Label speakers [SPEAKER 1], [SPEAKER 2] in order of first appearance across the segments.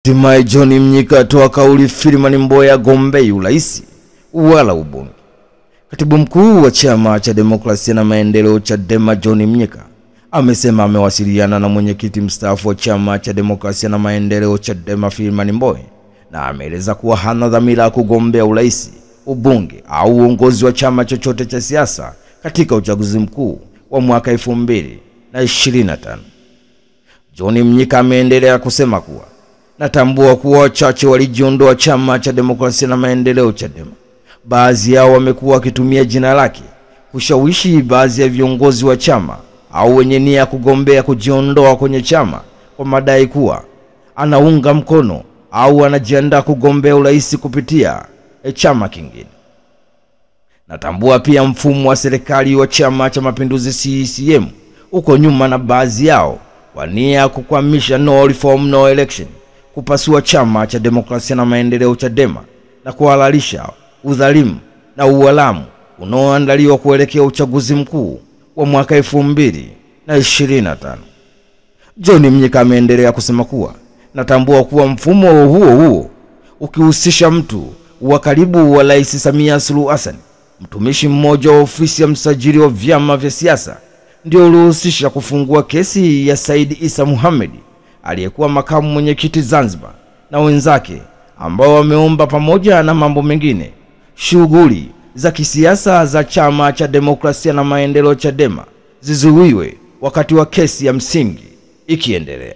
[SPEAKER 1] Hatimaye John Mnyika atoa kauli Freeman Mbowe agombea urais wala ubunge. Katibu mkuu wa chama cha demokrasia na maendeleo Chadema John Mnyika amesema amewasiliana na mwenyekiti mstaafu wa chama cha demokrasia na maendeleo Chadema Freeman Mbowe na ameeleza kuwa hana dhamira ya kugombea urais, ubunge au uongozi wa chama chochote cha siasa katika uchaguzi mkuu wa mwaka 2025. John Mnyika ameendelea kusema kuwa natambua kuwa wachache walijiondoa chama cha demokrasia na maendeleo Chadema. Baadhi yao wamekuwa wakitumia jina lake kushawishi baadhi ya viongozi wa chama au wenye nia kugombea kujiondoa kwenye chama kwa madai kuwa anaunga mkono au anajiandaa kugombea urais kupitia chama kingine. Natambua pia mfumo wa serikali wa Chama cha Mapinduzi CCM uko nyuma na baadhi yao wania kukwamisha no reform no election, kupasua chama cha demokrasia na maendeleo Chadema na kuhalalisha udhalimu na ualamu unaoandaliwa kuelekea uchaguzi mkuu wa mwaka 2025. John Mnyika ameendelea kusema kuwa natambua kuwa mfumo huo ukihusisha mtu wa karibu wa Rais Samia Suluhu Hassan, mtumishi mmoja wa ofisi ya msajili wa vyama vya siasa, ndio ulihusisha kufungua kesi ya Said Isa Mohamed aliyekuwa makamu mwenyekiti Zanzibar na wenzake ambao wameomba pamoja na mambo mengine shughuli za kisiasa za chama cha demokrasia na maendeleo Chadema zizuiwe wakati wa kesi ya msingi ikiendelea.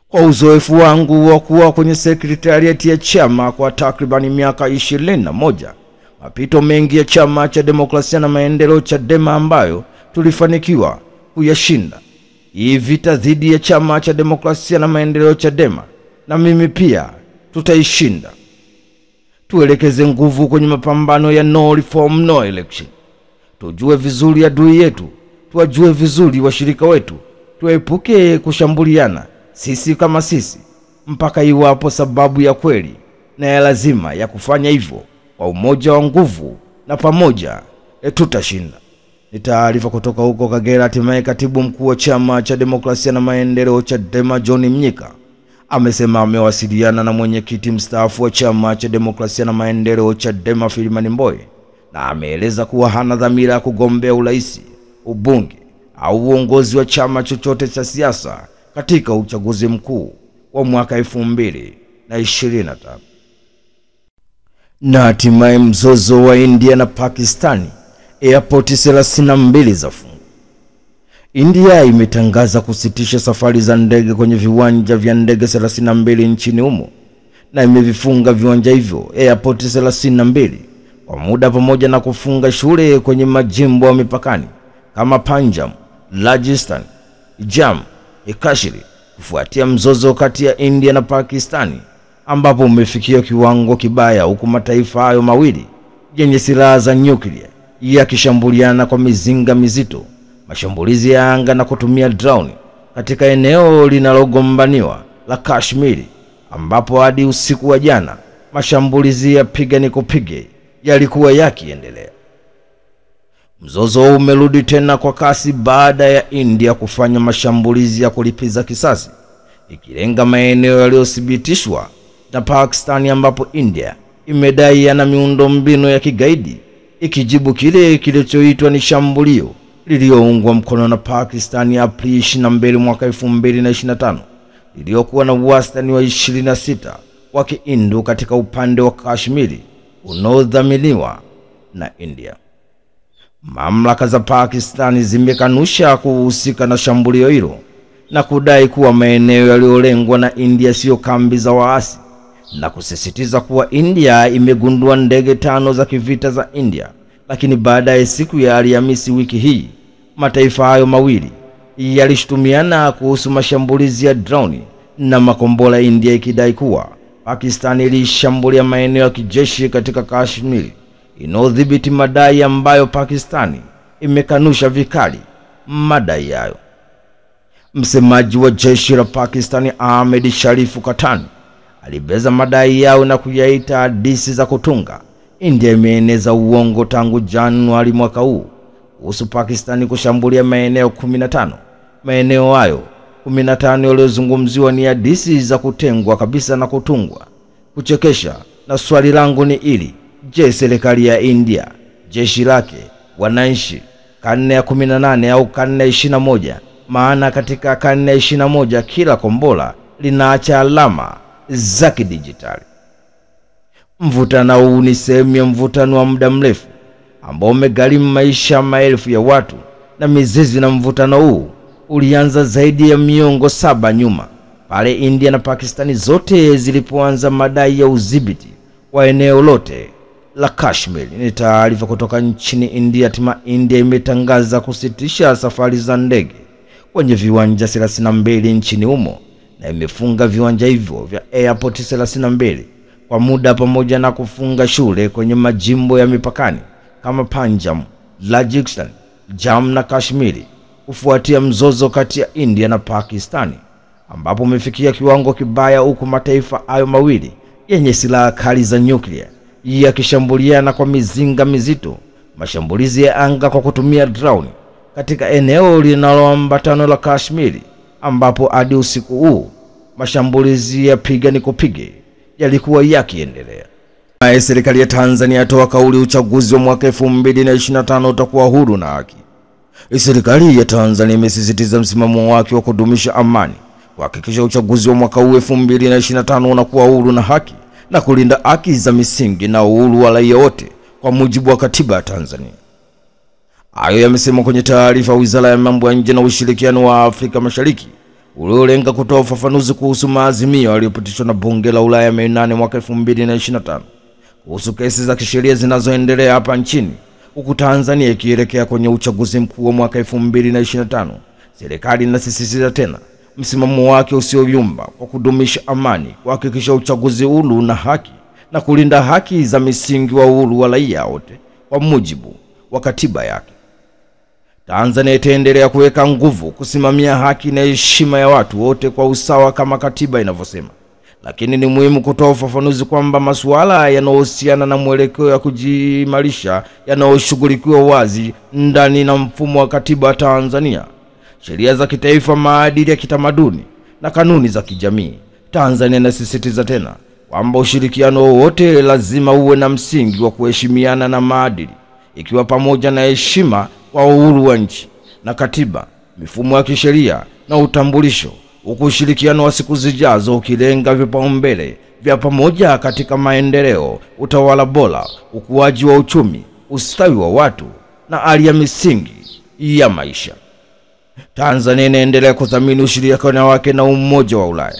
[SPEAKER 1] Kwa uzoefu wangu wa kuwa kwenye sekretariati ya chama kwa takribani miaka 21, mapito mengi ya chama cha demokrasia na maendeleo Chadema ambayo tulifanikiwa kuyashinda, hii vita dhidi ya chama cha demokrasia na maendeleo Chadema na mimi pia tutaishinda. Tuelekeze nguvu kwenye mapambano ya no reform no election. Tujue vizuri adui yetu, tuwajue vizuri washirika wetu, tuepuke kushambuliana sisi kama sisi mpaka iwapo sababu ya kweli na ya lazima ya kufanya hivyo kwa umoja wa nguvu, na pamoja tutashinda. Ni taarifa kutoka huko Kagera. Hatimaye katibu mkuu wa chama cha demokrasia na maendeleo Chadema John Mnyika amesema amewasiliana na mwenyekiti mstaafu wa chama cha demokrasia na maendeleo Chadema Freeman Mbowe na ameeleza kuwa hana dhamira ya kugombea urais, ubunge au uongozi wa chama chochote cha siasa katika uchaguzi mkuu wa mwaka 2025. Na hatimaye mzozo wa India na Pakistani, airport 32 zafungwa. India imetangaza kusitisha safari za ndege kwenye viwanja vya ndege 32 nchini humo na imevifunga viwanja hivyo airport 32 kwa muda, pamoja na kufunga shule kwenye majimbo ya mipakani kama Punjab, Rajasthan, Jammu, Kashmir, kufuatia mzozo kati ya India na Pakistani ambapo umefikia kiwango kibaya, huku mataifa hayo mawili yenye silaha za nyuklia yakishambuliana kwa mizinga mizito, mashambulizi ya anga na kutumia drone katika eneo linalogombaniwa la Kashmir, ambapo hadi usiku wa jana mashambulizi ya piga ni kupige yalikuwa yakiendelea. Mzozo umerudi tena kwa kasi baada ya India kufanya mashambulizi ya kulipiza kisasi ikilenga maeneo yaliyothibitishwa na Pakistani, ambapo India imedai yana miundombinu ya kigaidi, ikijibu kile kilichoitwa ni shambulio lililoungwa mkono na Pakistani Aprili 22 mwaka 2025 lililokuwa na wastani wa 26 wa Kihindu katika upande wa Kashmiri unaodhaminiwa na India. Mamlaka za Pakistani zimekanusha kuhusika na shambulio hilo na kudai kuwa maeneo yaliyolengwa na India sio kambi za waasi, na kusisitiza kuwa India imegundua ndege 5 za kivita za India. Lakini baadaye siku ya Alhamisi wiki hii, mataifa hayo mawili yalishutumiana kuhusu mashambulizi ya drone na makombora, India ikidai kuwa Pakistan ilishambulia maeneo ya kijeshi katika Kashmir inayodhibiti, madai ambayo Pakistani imekanusha vikali madai hayo. Msemaji wa jeshi la Pakistani Ahmed Sharifu Katan alibeza madai yao na kuyaita hadithi za kutunga. India imeeneza uongo tangu Januari mwaka huu kuhusu Pakistani kushambulia maeneo 15. Maeneo hayo 15 yaliyozungumziwa ni hadithi za kutengwa kabisa na kutungwa, kuchekesha, na swali langu ni ili: je, serikali ya India, jeshi lake, wananchi, karne ya 18 au karne ya 21? Maana katika karne ya 21 kila kombola linaacha alama za kidijitali. Mvutano huu ni sehemu ya mvutano wa muda mrefu ambao umegharimu maisha maelfu ya watu, na mizizi na mvutano huu ulianza zaidi ya miongo 7 nyuma pale India na Pakistani zote zilipoanza madai ya udhibiti wa eneo lote la Kashmir. Ni taarifa kutoka nchini India. India imetangaza kusitisha safari za ndege kwenye viwanja 32 nchini humo, na imefunga viwanja hivyo vya airport 32 kwa muda, pamoja na kufunga shule kwenye majimbo ya mipakani kama Punjab, Rajasthan, Jammu na Kashmiri kufuatia mzozo kati ya India na Pakistani ambapo umefikia kiwango kibaya, huku mataifa hayo mawili yenye silaha kali za nyuklia yakishambuliana kwa mizinga mizito, mashambulizi ya anga kwa kutumia drone katika eneo linaloambatana la Kashmiri, ambapo hadi usiku huu mashambulizi ya piga ni kupige yalikuwa yakiendelea. Serikali ya Tanzania yatoa kauli uchaguzi wa mwaka 2025 utakuwa huru na haki. Serikali ya Tanzania imesisitiza msimamo wake wa kudumisha amani, kuhakikisha uchaguzi wa mwaka 2025 unakuwa huru na haki, na kulinda haki za misingi na uhuru wa raia wote kwa mujibu wa katiba ya Tanzania. Hayo yamesema kwenye taarifa Wizara ya Mambo ya Nje na Ushirikiano wa Afrika Mashariki uliolenga kutoa ufafanuzi kuhusu maazimio yaliyopitishwa na Bunge la Ulaya Mei 8 mwaka 2025 kuhusu kesi za kisheria zinazoendelea hapa nchini, huku Tanzania ikielekea kwenye uchaguzi mkuu wa mwaka 2025. Serikali inasisitiza tena msimamo wake usioyumba kwa kudumisha amani, kuhakikisha uchaguzi huru na haki, na kulinda haki za misingi wa uhuru wa raia wote kwa mujibu wa katiba yake. Tanzania itaendelea kuweka nguvu kusimamia haki na heshima ya watu wote kwa usawa kama katiba inavyosema, lakini ni muhimu kutoa ufafanuzi kwamba masuala yanayohusiana na mwelekeo ya kujiimarisha yanayoshughulikiwa wazi ndani na mfumo wa katiba ya Tanzania, sheria za kitaifa, maadili ya kitamaduni na kanuni za kijamii. Tanzania inasisitiza tena kwamba ushirikiano wote lazima uwe na msingi wa kuheshimiana na maadili, ikiwa pamoja na heshima kwa uhuru wa nchi na katiba, mifumo ya kisheria na utambulisho, huku ushirikiano wa siku zijazo ukilenga vipaumbele vya pamoja katika maendeleo, utawala bora, ukuaji wa uchumi, ustawi wa watu na hali ya misingi ya maisha. Tanzania inaendelea kudhamini ushirikiano wake na Umoja wa Ulaya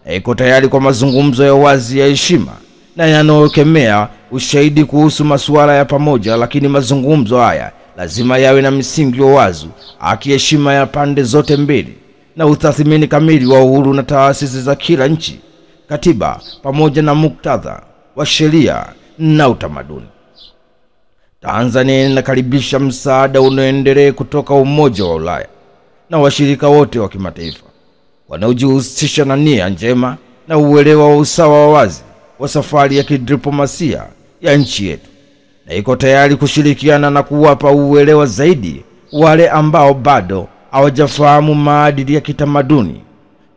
[SPEAKER 1] na iko tayari kwa mazungumzo ya wazi ya heshima na yanayokemea ushahidi kuhusu masuala ya pamoja, lakini mazungumzo haya lazima yawe na misingi wa wazi, heshima ya pande zote mbili, na utathmini kamili wa uhuru na taasisi za kila nchi, katiba pamoja na muktadha wa sheria na utamaduni. Tanzania inakaribisha msaada unaoendelea kutoka Umoja wa Ulaya na washirika wote wa kimataifa wanaojihusisha na nia njema na uelewa wa usawa wa wazi wa safari ya kidiplomasia ya nchi yetu, na iko tayari kushirikiana na kuwapa uelewa zaidi wale ambao bado hawajafahamu maadili ya kitamaduni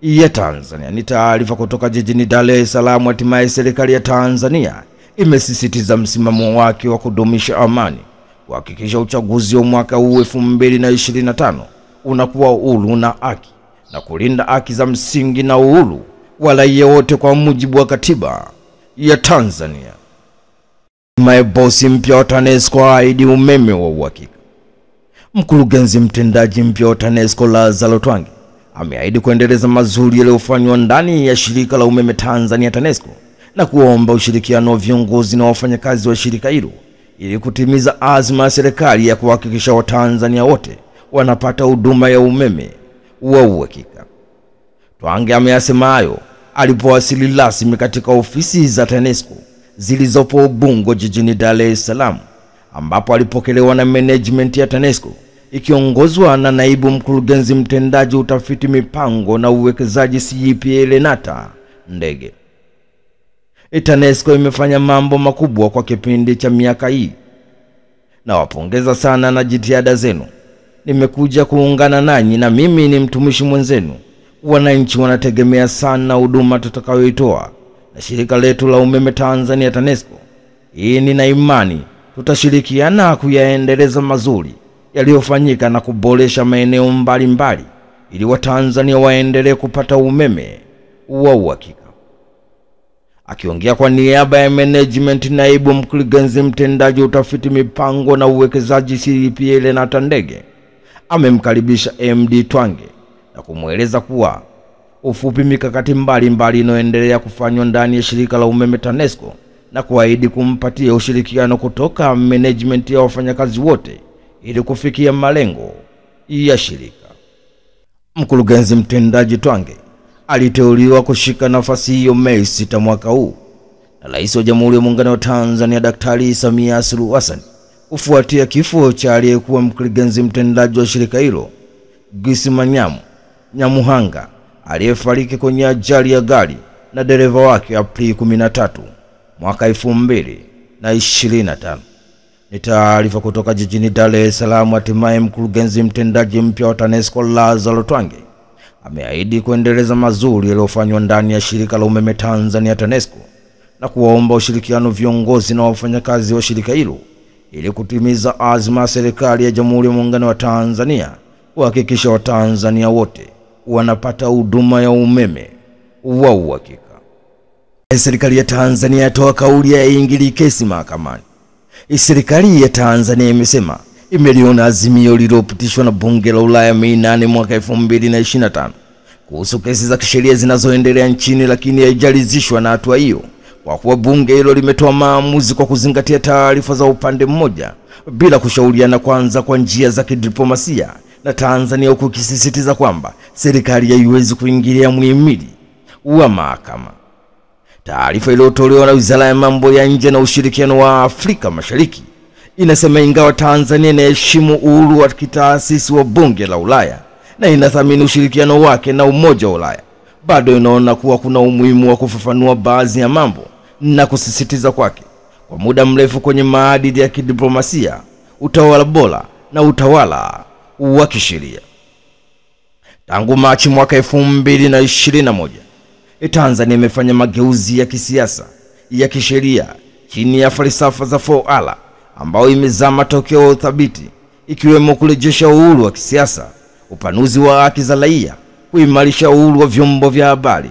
[SPEAKER 1] ya Tanzania. Ni taarifa kutoka jijini Dar es Salaam. Hatimaye serikali ya Tanzania imesisitiza msimamo wake wa kudumisha amani, kuhakikisha uchaguzi wa mwaka 2025 unakuwa huru na haki, na kulinda haki za msingi na uhuru wa raia wote kwa mujibu wa katiba ya Tanzania. Bosi mpya wa TANESCO ahidi umeme wa uhakika. Mkurugenzi mtendaji mpya wa TANESCO Lazaro Twange ameahidi kuendeleza mazuri yaliyofanywa ndani ya shirika la umeme Tanzania TANESCO, na kuomba ushirikiano wa viongozi na wafanyakazi wa shirika hilo ili kutimiza azma ya serikali ya kuhakikisha Watanzania wote wanapata huduma ya umeme wa uhakika. Twange ameyasema hayo alipowasili rasmi katika ofisi za TANESCO zilizopo Ubungo jijini Dar es Salaam, ambapo alipokelewa na management ya TANESCO ikiongozwa na naibu mkurugenzi mtendaji utafiti mipango na uwekezaji CPA Renata Ndege. TANESCO imefanya mambo makubwa kwa kipindi cha miaka hii, na wapongeza sana na jitihada zenu. Nimekuja kuungana nanyi, na mimi ni mtumishi mwenzenu wananchi wanategemea sana huduma tutakayoitoa na shirika letu la umeme Tanzania TANESCO. Hii nina imani tutashirikiana kuyaendeleza mazuri yaliyofanyika na kuboresha maeneo mbalimbali ili Watanzania waendelee kupata umeme wa uhakika. Akiongea kwa niaba ya management, naibu mkurugenzi mtendaji utafiti mipango na uwekezaji CPL na Tandege amemkaribisha MD Twange na kumweleza kuwa ufupi mikakati mbalimbali inayoendelea kufanywa ndani ya shirika la umeme TANESCO na kuahidi kumpatia ushirikiano kutoka management ya wafanyakazi wote ili kufikia malengo ya shirika. Mkurugenzi mtendaji Twange aliteuliwa kushika nafasi hiyo Mei 6 mwaka huu na Rais wa Jamhuri ya Muungano wa Tanzania Daktari Samia Suluhu Hassan kufuatia kifo cha aliyekuwa mkurugenzi mtendaji wa shirika hilo Gwisima Nyamuhanga aliyefariki kwenye ajali ya gari na dereva wake Aprili 13 mwaka 2025. Ni taarifa kutoka jijini Dar es Salaam. Hatimaye mkurugenzi mtendaji mpya wa TANESCO Lazaro Twange ameahidi kuendeleza mazuri yaliyofanywa ndani ya shirika la umeme Tanzania TANESCO na kuwaomba ushirikiano viongozi na wafanyakazi wa shirika hilo ili kutimiza azma ya serikali ya Jamhuri ya Muungano wa Tanzania kuhakikisha Watanzania wote wanapata huduma ya umeme wa uhakika. Serikali ya Tanzania yatoa kauli ya ingili kesi mahakamani. Serikali ya Tanzania imesema imeliona azimio lililopitishwa na bunge la Ulaya Mei 8 mwaka 2025 kuhusu kesi za kisheria zinazoendelea nchini, lakini haijalizishwa na hatua hiyo kwa kuwa bunge hilo limetoa maamuzi kwa kuzingatia taarifa za upande mmoja bila kushauriana kwanza kwa njia za kidiplomasia, na Tanzania huku ikisisitiza kwamba serikali haiwezi kuingilia muhimili wa mahakama. Taarifa iliyotolewa na Wizara ya Mambo ya Nje na Ushirikiano wa Afrika Mashariki inasema ingawa Tanzania inaheshimu uhuru wa kitaasisi wa bunge la Ulaya na inathamini ushirikiano wake na Umoja wa Ulaya, bado inaona kuwa kuna umuhimu wa kufafanua baadhi ya mambo na kusisitiza kwake kwa muda mrefu kwenye maadili ya kidiplomasia, utawala bora na utawala wa kisheria. Tangu Machi mwaka 2021, Tanzania imefanya mageuzi ya kisiasa, ya kisheria chini ya falsafa za 4R ambao imezaa matokeo ya uthabiti, ikiwemo kurejesha uhuru wa kisiasa, upanuzi wa haki za raia, kuimarisha uhuru wa vyombo vya habari,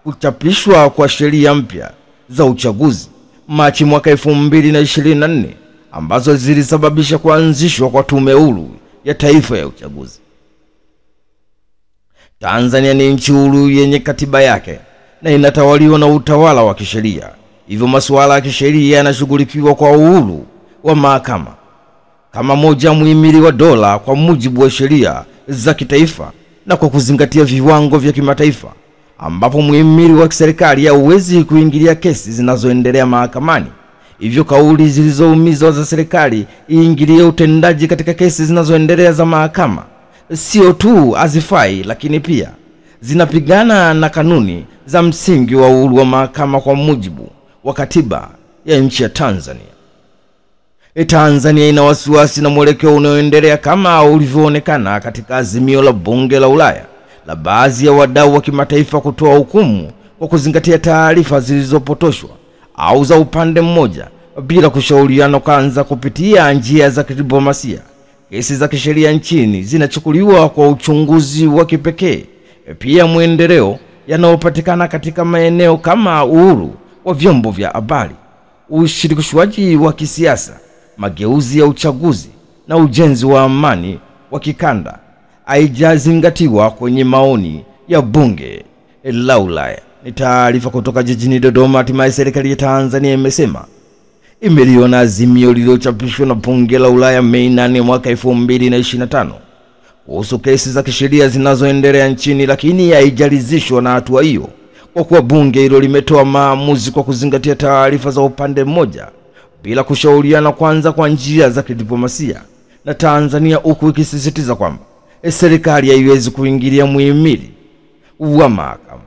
[SPEAKER 1] kuchapishwa kwa sheria mpya za uchaguzi Machi mwaka 2024 ambazo zilisababisha kuanzishwa kwa Tume Huru ya Taifa ya Uchaguzi. Tanzania ni nchi huru yenye katiba yake na inatawaliwa na utawala wa kisheria. Hivyo masuala ya kisheria yanashughulikiwa kwa uhuru wa mahakama kama moja muhimili wa dola kwa mujibu wa sheria za kitaifa na kwa kuzingatia viwango vya kimataifa, ambapo muhimili wa serikali hauwezi kuingilia kesi zinazoendelea mahakamani. Hivyo kauli zilizoumizwa za serikali iingilie utendaji katika kesi zinazoendelea za mahakama sio tu hazifai, lakini pia zinapigana na kanuni za msingi wa uhuru wa mahakama kwa mujibu wa katiba ya nchi ya Tanzania. Tanzania ina wasiwasi na mwelekeo unaoendelea kama ulivyoonekana katika azimio la bunge la Ulaya la baadhi ya wadau wa kimataifa kutoa hukumu kwa kuzingatia taarifa zilizopotoshwa au za upande mmoja bila kushauriana kwanza kupitia njia za kidiplomasia. Kesi za kisheria nchini zinachukuliwa kwa uchunguzi wa kipekee, pia muendeleo yanayopatikana katika maeneo kama uhuru wa vyombo vya habari, ushirikishwaji wa kisiasa, mageuzi ya uchaguzi na ujenzi wa amani wa kikanda haijazingatiwa kwenye maoni ya bunge la Ulaya. Ni taarifa kutoka jijini Dodoma. Hatimaye serikali ya Tanzania imesema imeliona azimio lililochapishwa na bunge la Ulaya Mei 8 mwaka 2025 kuhusu kesi za kisheria zinazoendelea nchini, lakini haijalizishwa na hatua hiyo kwa kuwa bunge hilo limetoa maamuzi kwa kuzingatia taarifa za upande mmoja bila kushauriana kwanza kwa njia za kidiplomasia, na Tanzania huku ikisisitiza kwamba serikali haiwezi kuingilia muhimili wa mahakama.